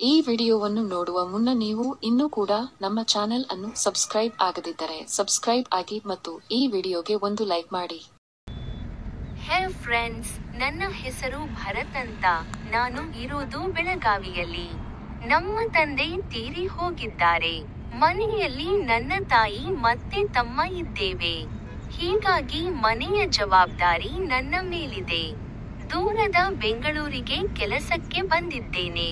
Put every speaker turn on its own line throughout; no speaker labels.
ಈ ವಿಡಿಯೋವನ್ನು ನೋಡುವ ಮುನ್ನ ನೀವು ಇನ್ನೂ ಕೂಡ ನಮ್ಮ ಚಾನೆಲ್ ಅನ್ನು ಸಬ್ಸ್ಕ್ರೈಬ್ ಆಗದಿದ್ದರೆ ಸಬ್ಸ್ಕ್ರೈಬ್ ಆಗಿ ಮತ್ತು ಈ ವಿಡಿಯೋಗೆ ಒಂದು ಲೈಕ್ ಮಾಡಿ.
ಹೇ ಫ್ರೆಂಡ್ಸ್, ನನ್ನ ಹೆಸರು ಭರತ್ ಅಂತ. ನಾನು ಇರೋದು ಬೆಳಗಾವಿಯಲ್ಲಿ. ನಮ್ಮ ತಂದೆ ತೀರಿ ಹೋಗಿದ್ದಾರೆ. ಮನೆಯಲ್ಲಿ ನನ್ನ ತಾಯಿ ಮತ್ತೆ ತಮ್ಮ ಇದ್ದೇವೆ. ಹೀಗಾಗಿ ಮನೆಯ ಜವಾಬ್ದಾರಿ ನನ್ನ ಮೇಲಿದೆ. ದೂರದ ಬೆಂಗಳೂರಿಗೆ ಕೆಲಸಕ್ಕೆ ಬಂದಿದ್ದೇನೆ.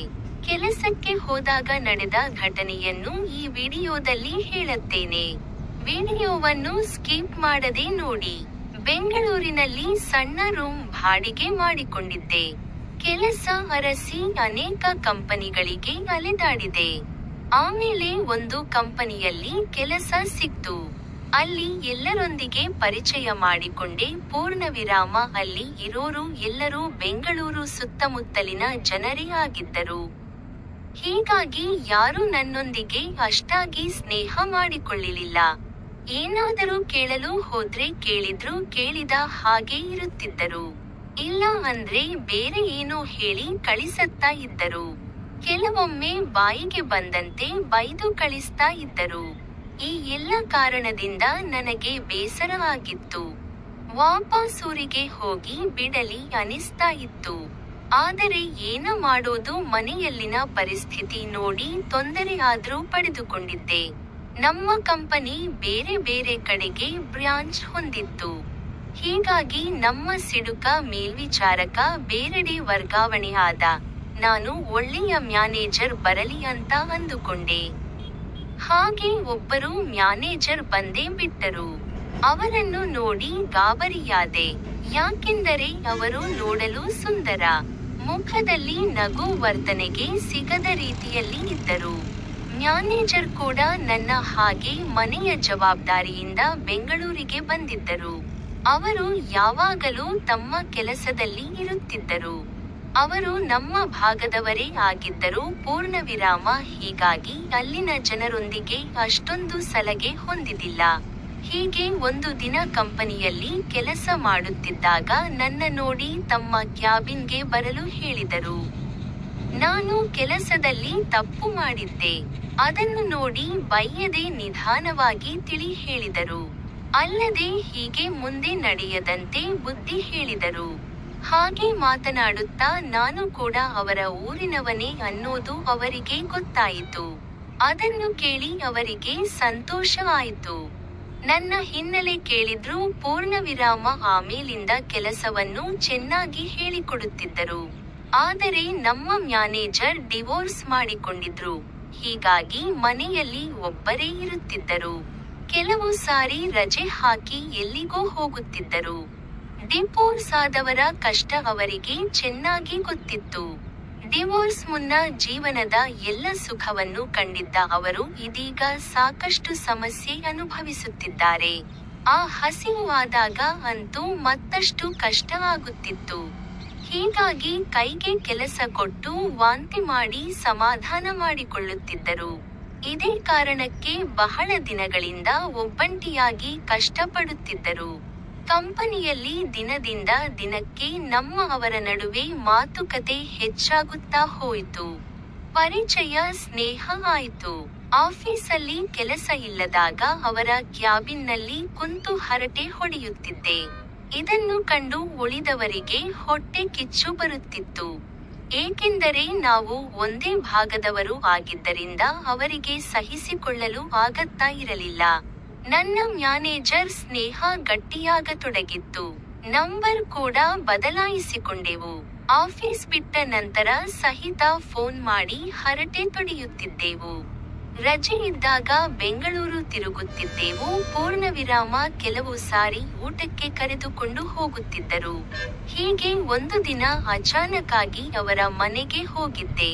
ಕೆಲಸಕ್ಕೆ ಹೋದಾಗ ನಡೆದ ಘಟನೆಯನ್ನು ಈ ವಿಡಿಯೋದಲ್ಲಿ ಹೇಳುತ್ತೇನೆ. ವಿಡಿಯೋವನ್ನು ಸ್ಕಿಪ್ ಮಾಡದೆ ನೋಡಿ. ಬೆಂಗಳೂರಿನಲ್ಲಿ ಸಣ್ಣ ರೂಮ್ ಬಾಡಿಗೆ ಮಾಡಿಕೊಂಡಿದ್ದೆ. ಕೆಲಸ ಅರಸಿ ಅನೇಕ ಕಂಪನಿಗಳಿಗೆ ಅಲೆದಾಡಿದೆ. ಆಮೇಲೆ ಒಂದು ಕಂಪನಿಯಲ್ಲಿ ಕೆಲಸ ಸಿಕ್ತು. ಅಲ್ಲಿ ಎಲ್ಲರೊಂದಿಗೆ ಪರಿಚಯ ಮಾಡಿಕೊಂಡೆ. ಪೂರ್ಣವಿರಾಮ. ಅಲ್ಲಿ ಇರೋರು ಎಲ್ಲರೂ ಬೆಂಗಳೂರು ಸುತ್ತಮುತ್ತಲಿನ ಜನರೇ ಆಗಿದ್ದರು. ಹೀಗಾಗಿ ಯಾರೂ ನನ್ನೊಂದಿಗೆ ಅಷ್ಟಾಗಿ ಸ್ನೇಹ ಮಾಡಿಕೊಳ್ಳಲಿಲ್ಲ. ಏನಾದರೂ ಕೇಳಲು ಹೋದ್ರೆ ಕೇಳಿದ್ರು ಕೇಳಿದ ಹಾಗೆ ಇರುತ್ತಿದ್ದರು. ಇಲ್ಲ ಅಂದ್ರೆ ಬೇರೆ ಏನೋ ಹೇಳಿ ಕಳಿಸತ್ತಾ ಇದ್ದರು. ಕೆಲವೊಮ್ಮೆ ಬಾಯಿಗೆ ಬಂದಂತೆ ಬೈದು ಕಳಿಸ್ತಾ ಇದ್ದರು. ಈ ಎಲ್ಲ ಕಾರಣದಿಂದ ನನಗೆ ಬೇಸರ ಆಗಿತ್ತು. ವಾಪಸ್ ಊರಿಗೆ ಹೋಗಿ ಬಿಡಲಿ ಅನಿಸ್ತಾ ಇತ್ತು. ಆದರೆ ಏನ ಮಾಡೋದು, ಮನೆಯಲ್ಲಿನ ಪರಿಸ್ಥಿತಿ ನೋಡಿ ತೊಂದರೆ ಆದ್ರೂ ಪಡೆದುಕೊಂಡಿದ್ದೆ. ನಮ್ಮ ಕಂಪನಿ ಬೇರೆ ಬೇರೆ ಕಡೆಗೆ ಬ್ರಾಂಚ್ ಹೊಂದಿತ್ತು. ಹೀಗಾಗಿ ನಮ್ಮ ಸಿಡುಕ ಮೇಲ್ವಿಚಾರಕ ಬೇರೆಡೆ ವರ್ಗಾವಣೆ ಆದ. ನಾನು ಒಳ್ಳೆಯ ಮ್ಯಾನೇಜರ್ ಬರಲಿ ಅಂತ ಅಂದುಕೊಂಡೆ. ಹಾಗೆ ಒಬ್ಬರು ಮ್ಯಾನೇಜರ್ ಬಂದೇ ಬಿಟ್ಟರು. ಅವರನ್ನು ನೋಡಿ ಗಾಬರಿಯಾದೆ. ಯಾಕೆಂದರೆ ಅವರು ನೋಡಲು ಸುಂದರ, ಮುಖದಲ್ಲಿ ನಗು, ವರ್ತನೆಗೆ ಸಿಗದ ರೀತಿಯಲ್ಲಿ ಇದ್ದರು. ಮ್ಯಾನೇಜರ್ ಕೂಡ ನನ್ನ ಹಾಗೆ ಮನೆಯ ಜವಾಬ್ದಾರಿಯಿಂದ ಬೆಂಗಳೂರಿಗೆ ಬಂದಿದ್ದರು. ಅವರು ಯಾವಾಗಲೂ ತಮ್ಮ ಕೆಲಸದಲ್ಲಿ ಇರುತ್ತಿದ್ದರು. ಅವರು ನಮ್ಮ ಭಾಗದವರೇ ಆಗಿದ್ದರು. ಪೂರ್ಣವಿರಾಮ. ಹೀಗಾಗಿ ಅಲ್ಲಿನ ಜನರೊಂದಿಗೆ ಅಷ್ಟೊಂದು ಸಲಹೆ ಹೊಂದಿದಿಲ್ಲ. ಹೀಗೆ ಒಂದು ದಿನ ಕಂಪನಿಯಲ್ಲಿ ಕೆಲಸ ಮಾಡುತ್ತಿದ್ದಾಗ ನನ್ನ ನೋಡಿ ತಮ್ಮ ಕ್ಯಾಬಿನ್ಗೆ ಬರಲು ಹೇಳಿದರು. ನಾನು ಕೆಲಸದಲ್ಲಿ ತಪ್ಪು ಮಾಡಿದ್ದೆ. ಅದನ್ನು ನೋಡಿ ಬೈಯದೆ ನಿಧಾನವಾಗಿ ತಿಳಿ ಹೇಳಿದರು. ಅಲ್ಲದೆ ಹೀಗೆ ಮುಂದೆ ನಡೆಯದಂತೆ ಬುದ್ಧಿ ಹೇಳಿದರು. ಹಾಗೆ ಮಾತನಾಡುತ್ತಾ ನಾನು ಕೂಡ ಅವರ ಊರಿನವನೇ ಅನ್ನೋದು ಅವರಿಗೆ ಗೊತ್ತಾಯಿತು. ಅದನ್ನು ಕೇಳಿ ಅವರಿಗೆ ಸಂತೋಷ ಆಯಿತು. ನನ್ನ ಹಿನ್ನೆಲೆ ಕೇಳಿದ್ರು. ಪೂರ್ಣವಿರಾಮ ಆಮೇಲಿಂದ ಕೆಲಸವನ್ನು ಚೆನ್ನಾಗಿ ಹೇಳಿಕೊಡುತ್ತಿದ್ದರು. ಆದರೆ ನಮ್ಮ ಮ್ಯಾನೇಜರ್ ಡಿವೋರ್ಸ್ ಮಾಡಿಕೊಂಡಿದ್ರು. ಹೀಗಾಗಿ ಮನೆಯಲ್ಲಿ ಒಬ್ಬರೇ ಇರುತ್ತಿದ್ದರು. ಕೆಲವು ಸಾರಿ ರಜೆ ಹಾಕಿ ಎಲ್ಲಿಗೋ ಹೋಗುತ್ತಿದ್ದರು. ಡಿವೋರ್ಸ್ ಆದವರ ಕಷ್ಟ ಅವರಿಗೆ ಚೆನ್ನಾಗಿ ಗೊತ್ತಿತ್ತು. ಡಿವೋರ್ಸ್ ಮುನ್ನ ಜೀವನದ ಎಲ್ಲ ಸುಖವನ್ನು ಕಂಡಿದ್ದ ಅವರು ಇದೀಗ ಸಾಕಷ್ಟು ಸಮಸ್ಯೆ ಅನುಭವಿಸುತ್ತಿದ್ದಾರೆ. ಆ ಹಸಿವು ಆದಾಗ ಅಂತೂ ಮತ್ತಷ್ಟು ಕಷ್ಟ ಆಗುತ್ತಿತ್ತು. ಹೀಗಾಗಿ ಕೈಗೆ ಕೆಲಸ ಕೊಟ್ಟು ವಾಂತಿ ಮಾಡಿ ಸಮಾಧಾನ ಮಾಡಿಕೊಳ್ಳುತ್ತಿದ್ದರು. ಇದೇ ಕಾರಣಕ್ಕೆ ಬಹಳ ದಿನಗಳಿಂದ ಒಬ್ಬಂಟಿಯಾಗಿ ಕಷ್ಟಪಡುತ್ತಿದ್ದರು. ಕಂಪನಿಯಲ್ಲಿ ದಿನದಿಂದ ದಿನಕ್ಕೆ ನಮ್ಮ ಅವರ ನಡುವೆ ಮಾತುಕತೆ ಹೆಚ್ಚಾಗುತ್ತಾ ಹೋಯಿತು. ಪರಿಚಯ, ಸ್ನೇಹ ಆಯಿತು. ಆಫೀಸಲ್ಲಿ ಕೆಲಸ ಇಲ್ಲದಾಗ ಅವರ ಕ್ಯಾಬಿನ್ನಲ್ಲಿ ಕುಂತು ಹರಟೆ ಹೊಡೆಯುತ್ತಿದ್ದೆ. ಇದನ್ನು ಕಂಡು ಉಳಿದವರಿಗೆ ಹೊಟ್ಟೆ ಕಿಚ್ಚು ಬರುತ್ತಿತ್ತು. ಏಕೆಂದರೆ ನಾವು ಒಂದೇ ಭಾಗದವರು ಆಗಿದ್ದರಿಂದ ಅವರಿಗೆ ಸಹಿಸಿಕೊಳ್ಳಲು ಆಗತ್ತಾ ಇರಲಿಲ್ಲ. ನನ್ನ ಮ್ಯಾನೇಜರ್ ಸ್ನೇಹ ಗಟ್ಟಿಯಾಗತೊಡಗಿತ್ತು. ನಂಬರ್ ಕೂಡ ಬದಲಾಯಿಸಿಕೊಂಡೆವು. ಆಫೀಸ್ ಬಿಟ್ಟ ನಂತರ ಸಹಿತ ಫೋನ್ ಮಾಡಿ ಹರಟೆ ತೊಡೆಯುತ್ತಿದ್ದೆವು. ರಜೆ ಇದ್ದಾಗ ಬೆಂಗಳೂರು ತಿರುಗುತ್ತಿದ್ದೆವು. ಪೂರ್ಣವಿರಾಮ ಕೆಲವು ಸಾರಿ ಊಟಕ್ಕೆ ಕರೆದುಕೊಂಡು ಹೋಗುತ್ತಿದ್ದರು. ಹೀಗೆ ಒಂದು ದಿನ ಅಚಾನಕ್ಕಾಗಿ ಅವರ ಮನೆಗೆ ಹೋಗಿದ್ದೆ.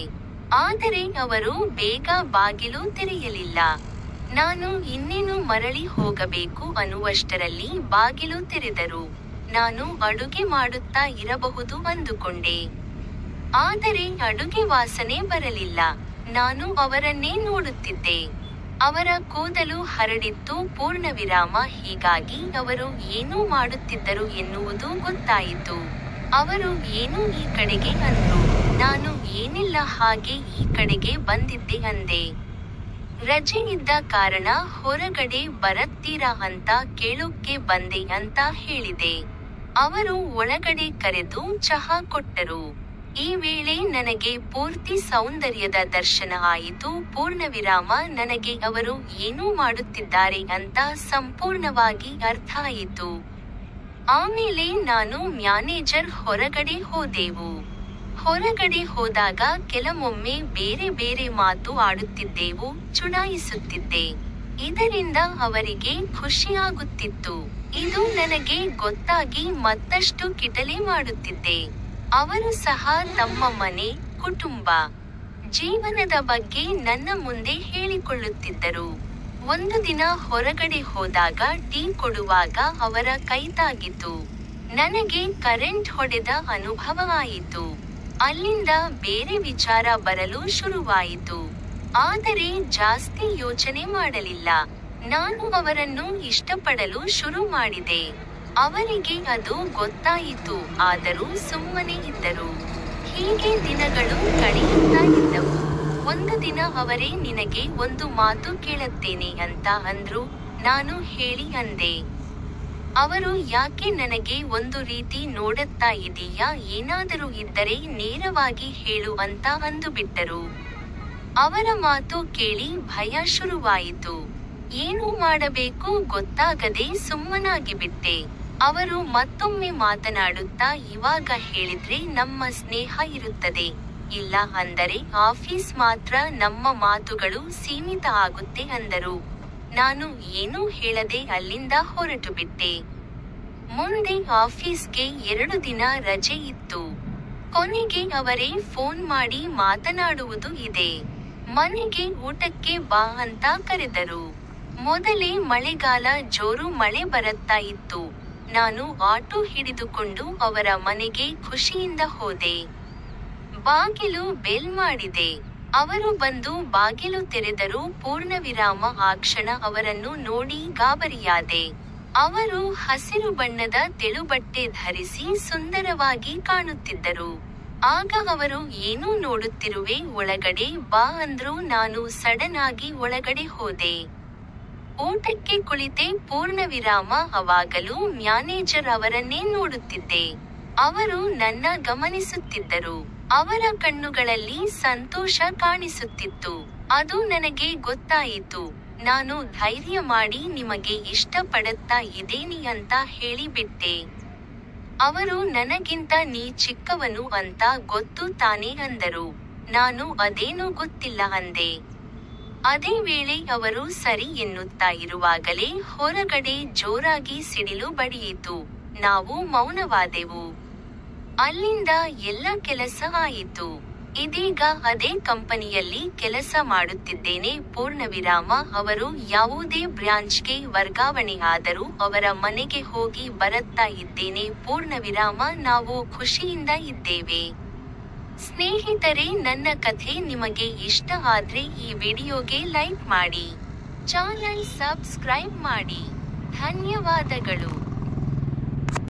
ಆದರೆ ಅವರು ಬೇಗ ಬಾಗಿಲು ತೆರೆಯಲಿಲ್ಲ. ನಾನು ಇನ್ನೇನು ಮರಳಿ ಹೋಗಬೇಕು ಅನ್ನುವಷ್ಟರಲ್ಲಿ ಬಾಗಿಲು ತೆರೆದರು. ನಾನು ಅಡುಗೆ ಮಾಡುತ್ತಾ ಇರಬಹುದು ಅಂದುಕೊಂಡೆ. ಆದರೆ ಅಡುಗೆ ವಾಸನೆ ಬರಲಿಲ್ಲ. ನಾನು ಅವರನ್ನೇ ನೋಡುತ್ತಿದ್ದೆ. ಅವರ ಕೂದಲು ಹರಡಿತ್ತು. ಪೂರ್ಣವಿರಾಮ. ಹೀಗಾಗಿ ಅವರು ಏನೂ ಮಾಡುತ್ತಿದ್ದರು ಎನ್ನುವುದು ಗೊತ್ತಾಯಿತು. ಅವರು ಏನು ಈ ಕಡೆಗೆ ಅಂದ್ರು. ನಾನು ಏನಿಲ್ಲ, ಹಾಗೆ ಈ ಕಡೆಗೆ ಬಂದಿದ್ದೆ ಅಂದೆ. ರಜೆ ಇದ್ದ ಕಾರಣ ಹೊರಗಡೆ ಬರತ್ತೀರಾ ಅಂತ ಕೇಳೋಕ್ಕೆ ಬಂದೆ ಅಂತ ಹೇಳಿದೆ. ಅವರು ಒಳಗಡೆ ಕರೆದು ಚಹಾ ಕೊಟ್ಟರು. ಈ ವೇಳೆ ನನಗೆ ಪೂರ್ತಿ ಸೌಂದರ್ಯದ ದರ್ಶನ ಆಯಿತು. ಪೂರ್ಣವಿರಾಮ. ನನಗೆ ಅವರು ಏನೂ ಮಾಡುತ್ತಿದ್ದಾರೆ ಅಂತ ಸಂಪೂರ್ಣವಾಗಿ ಅರ್ಥ ಆಯಿತು. ಆಮೇಲೆ ನಾನು ಮ್ಯಾನೇಜರ್ ಹೊರಗಡೆ ಹೋದೆವು. ಹೊರಗಡೆ ಹೋದಾಗ ಕೆಲವೊಮ್ಮೆ ಬೇರೆ ಬೇರೆ ಮಾತು ಆಡುತ್ತಿದ್ದೆವು, ಚುಡಾಯಿಸುತ್ತಿದ್ದೆ. ಇದರಿಂದ ಅವರಿಗೆ ಖುಷಿಯಾಗುತ್ತಿತ್ತು. ಇದು ನನಗೆ ಗೊತ್ತಾಗಿ ಮತ್ತಷ್ಟು ಕಿಟಲೆ ಮಾಡುತ್ತಿದ್ದೆ. ಅವರು ಸಹ ತಮ್ಮ ಮನೆ, ಕುಟುಂಬ, ಜೀವನದ ಬಗ್ಗೆ ನನ್ನ ಮುಂದೆ ಹೇಳಿಕೊಳ್ಳುತ್ತಿದ್ದರು. ಒಂದು ದಿನ ಹೊರಗಡೆ ಹೋದಾಗ ಟೀ ಕೊಡುವಾಗ ಅವರ ಕೈ ತಾಗಿತು. ನನಗೆ ಕರೆಂಟ್ ಹೊಡೆದ ಅನುಭವ ಆಯಿತು. ಅಲ್ಲಿಂದ ಬೇರೆ ವಿಚಾರ ಬರಲು ಶುರುವಾಯಿತು. ಆದರೆ ಜಾಸ್ತಿ ಯೋಚನೆ ಮಾಡಲಿಲ್ಲ. ನಾನು ಅವರನ್ನು ಇಷ್ಟಪಡಲು ಶುರು ಮಾಡಿದೆ. ಅವರಿಗೆ ಅದು ಗೊತ್ತಾಯಿತು, ಆದರೂ ಸುಮ್ಮನೆ ಇದ್ದರು. ಹೀಗೆ ದಿನಗಳು ಕಳೆಯುತ್ತಾ ಇದ್ದವು. ಒಂದು ದಿನ ಅವರೇ ನಿನಗೆ ಒಂದು ಮಾತು ಕೇಳುತ್ತೇನೆ ಅಂತ ಅಂದ್ರು. ನಾನು ಹೇಳಿ ಅಂದೆ. ಅವರು ಯಾಕೆ ನನಗೆ ಒಂದು ರೀತಿ ನೋಡುತ್ತಾ ಇದೀಯಾ, ಏನಾದರೂ ಇದ್ದರೆ ನೇರವಾಗಿ ಹೇಳು ಅಂತ ಅಂದುಬಿಟ್ಟರು. ಅವರ ಮಾತು ಕೇಳಿ ಭಯ ಶುರುವಾಯಿತು. ಏನು ಮಾಡಬೇಕು ಗೊತ್ತಾಗದೆ ಸುಮ್ಮನಾಗಿಬಿಟ್ಟೆ. ಅವರು ಮತ್ತೊಮ್ಮೆ ಮಾತನಾಡುತ್ತಾ, ಇವಾಗ ಹೇಳಿದ್ರೆ ನಮ್ಮ ಸ್ನೇಹ ಇರುತ್ತದೆ, ಇಲ್ಲ ಅಂದರೆ ಆಫೀಸ್ ಮಾತ್ರ ನಮ್ಮ ಮಾತುಗಳು ಸೀಮಿತ ಆಗುತ್ತೆ ಅಂದರು. ನಾನು ಏನೂ ಹೇಳದೆ ಅಲ್ಲಿಂದ ಹೊರಟುಬಿಟ್ಟೆ. ಮುಂದೆ ಆಫೀಸ್ಗೆ 2 ದಿನ ರಜೆ ಇತ್ತು. ಕೊನೆಗೆ ಅವರೇ ಫೋನ್ ಮಾಡಿ ಮಾತನಾಡುವುದು ಇದೆ, ಮನೆಗೆ ಊಟಕ್ಕೆ ಬಾ ಅಂತ ಕರೆದರು. ಮೊದಲೇ ಮಳೆಗಾಲ, ಜೋರು ಮಳೆ ಬರುತ್ತಾ ಇತ್ತು. ನಾನು ಆಟೋ ಹಿಡಿದುಕೊಂಡು ಅವರ ಮನೆಗೆ ಖುಷಿಯಿಂದ ಹೋದೆ. ಬಾಗಿಲು ಬೆಲ್ ಮಾಡಿದೆ. ಅವರು ಬಂದು ಬಾಗಿಲು ತೆರೆದರು. ಪೂರ್ಣವಿರಾಮ. ಆ ಕ್ಷಣ ಅವರನ್ನು ನೋಡಿ ಗಾಬರಿಯಾದೆ. ಅವರು ಹಸಿರು ಬಣ್ಣದ ತೆಳುಬಟ್ಟೆ ಧರಿಸಿ ಸುಂದರವಾಗಿ ಕಾಣುತ್ತಿದ್ದರು. ಆಗ ಅವರು ಏನೂ ನೋಡುತ್ತಿರುವೆ, ಒಳಗಡೆ ಬಾ ಅಂದ್ರು. ನಾನು ಸಡನ್ ಆಗಿ ಒಳಗಡೆ ಹೋದೆ. ಊಟಕ್ಕೆ ಕುಳಿತೆ. ಪೂರ್ಣವಿರಾಮ. ಅವಾಗಲೂ ಮ್ಯಾನೇಜರ್ ಅವರನ್ನೇ ನೋಡುತ್ತಿದ್ದೆ. ಅವರು ನನ್ನ ಗಮನಿಸುತ್ತಿದ್ದರು. ಅವರ ಕಣ್ಣುಗಳಲ್ಲಿ ಸಂತೋಷ ಕಾಣಿಸುತ್ತಿತ್ತು. ಅದು ನನಗೆ ಗೊತ್ತಾಯಿತು. ನಾನು ಧೈರ್ಯ ಮಾಡಿ ನಿಮಗೆ ಇಷ್ಟಪಡುತ್ತಾ ಇದ್ದೇನೆ ಅಂತ ಹೇಳಿಬಿಟ್ಟೆ. ಅವರು ನನಗಿಂತ ನೀ ಚಿಕ್ಕವನು ಅಂತ ಗೊತ್ತು ತಾನೇ ಅಂದರು. ನಾನು ಅದೇನೂ ಗೊತ್ತಿಲ್ಲ ಅಂದೆ. ಅದೇ ವೇಳೆ ಅವರು ಸರಿ ಎನ್ನುತ್ತಾ ಇರುವಾಗಲೇ ಹೊರಗಡೆ ಜೋರಾಗಿ ಸಿಡಿಲು ಬಡಿಯಿತು. ನಾವು ಮೌನವಾದೆವು. ಅಲ್ಲಿಂದ ಎಲ್ಲ ಕೆಲಸ ಆಯಿತು. ಇದೀಗ ಅದೇ ಕಂಪನಿಯಲ್ಲಿ ಕೆಲಸ ಮಾಡುತ್ತಿದ್ದೇನೆ. ಪೂರ್ಣವಿರಾಮ. ಅವರು ಯಾವುದೇ ಬ್ರಾಂಚ್ಗೆ ವರ್ಗಾವಣೆ ಆದರೂ ಅವರ ಮನೆಗೆ ಹೋಗಿ ಬರುತ್ತಾ ಇದ್ದೇನೆ. ಪೂರ್ಣವಿರಾಮ. ನಾವು ಖುಷಿಯಿಂದ ಇದ್ದೇವೆ. ಸ್ನೇಹಿತರೆ, ನನ್ನ ಕಥೆ ನಿಮಗೆ ಇಷ್ಟ ಆದ್ರೆ ಈ ವಿಡಿಯೋಗೆ ಲೈಕ್ ಮಾಡಿ, ಚಾನೆಲ್ ಸಬ್ಸ್ಕ್ರೈಬ್ ಮಾಡಿ. ಧನ್ಯವಾದಗಳು.